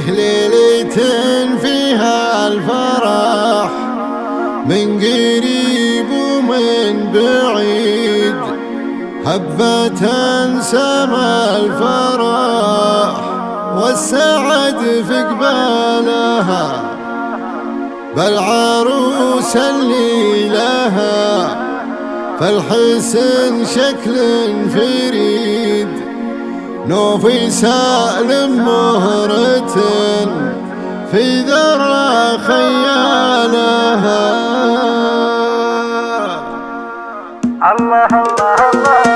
ليلة فيها الفرح من قريب ومن بعيد، هبة سما الفرح والسعد في قبالها، بالعروس اللي لها فالحسن شكل فريد، نوفي سالم مهرة في ذرى خيالها. الله الله الله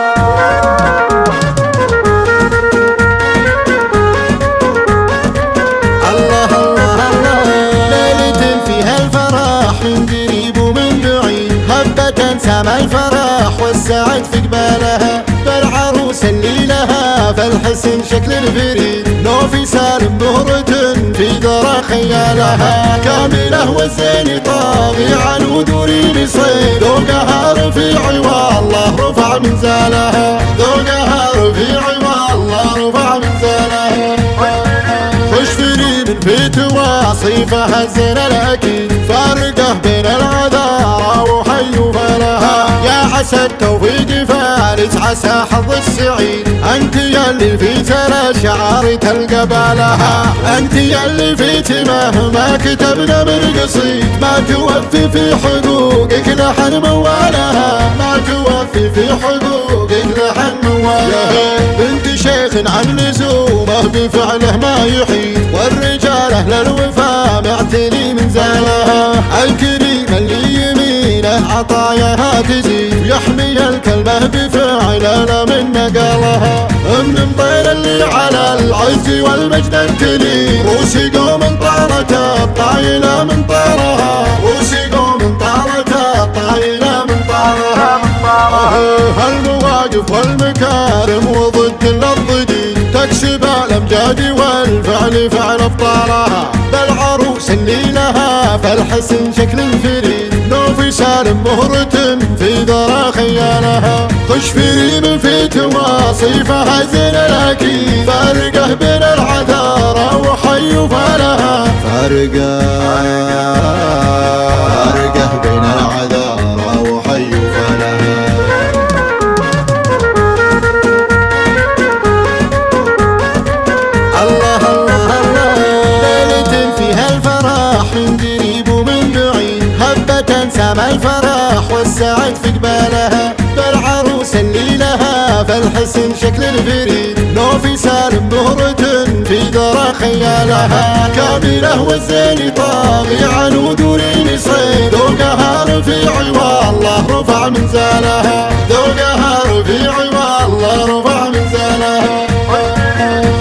الله الله الله، ليلة فيها الفرح من قريب ومن بعيد، هبة سما الفرح والسعد في قبالها، بالعروس اللي لها فالحسن شكل الفريد، نوفي سالم مهرة في ذرى خيالها، كاملة والزين طابعا ودورين صيد، ذوقها رفيعي والله رفع منزالها، ذوقها رفيعي والله رفع منزالها، خشفري من في تواصيفها الزين الأكيد، فارقه بين العذارى وحي فلها، يا عسى التوفيق فارس عسى حظ السعيد، انت يلي في ترى شعار تلقى بالها، انت يلي فيت مهما كتبنا من قصيد، ما توفي في حقوقك لحن موالها، ما توفي في حقوقك لحن موالها، بنت شيخ عن لزومه بفعله ما يحيد، والرجال اهل الوفا معتني من زالها، الكريم اللي يمينه عطاياها تزيد، يحمي الكلمه بفعله لا من نقالها، من طير اللي على العز والمجد انتلي، روسي قوم طارت الطايله من طارها، روسي قوم طارت الطايله من طارها، المواقف والمكارم وضد الضديد، تكسب الامجاد والفعل فعل ابطالها، بالعروس اللي لها فالحسن شكل فريد، نوفي سالم مهرة في ذرى خيالها، خشفري من في تواصيفها الزين الاكيد، فارقه بين العذارى وحي فلها، فارقه بين العذارى وحي فلها. الله الله الله، ليلة فيها الفرح من قريب ومن بعيد، هبة سما الفرح والسعد في قبالها، بالعروس اللي لها فالحسن شكل الفريد، نوفي سالم مهرة في ذرى خيالها، كاملة والزين طابعا ودورين صيد، ذوقها رفيعي والله رفع منزالها، ذوقها رفيعي والله رفع منزالها،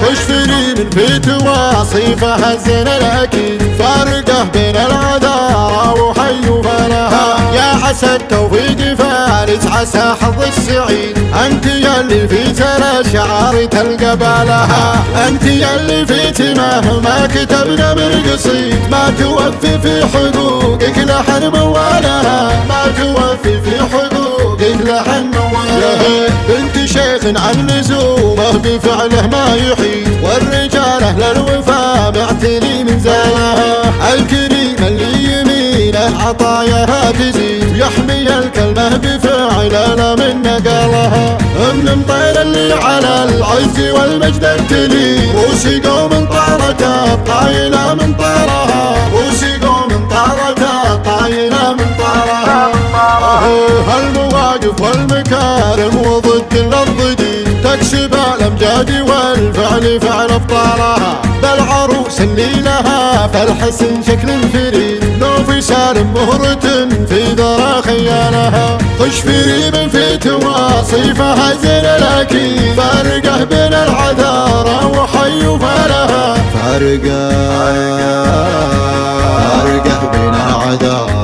خشفري من في تواصيفها الزين الاكيد، فارقه بين العذارى وحي فلها، يا عسى التوفيق فارس عسى حظ السعيد، انت يلي في ترى شعار تلقى بالها، انت يلي فيت مهما كتبنا من قصيد، ما توفي في حقوقك لحن موالها، ما توفي في حقوقك لحن موالها، بنت شيخ عن لزومه بفعله ما يحيد، والرجال اهل الوفا معتني من زالها، الكريم اللي يمينه عطاياها تزيد، يحمي الكلمه بفعله لا من نقالها، من طير اللي على العز والمجد انتلي، روسي قوم طارت الطايله من طارها، روسي قوم طارت الطايله من طارها، المواقف والمكارم وضد الضديد، تكسب الامجاد والفعل فعل ابطالها، بالعروس اللي لها فالحسن شكل فريد، نوفي سالم مهرة في ذرى خيالها، خشفري من في تواصيفها الزين الاكيد، فارقه بين العذارى وحي فلها، فارقه بين العذارى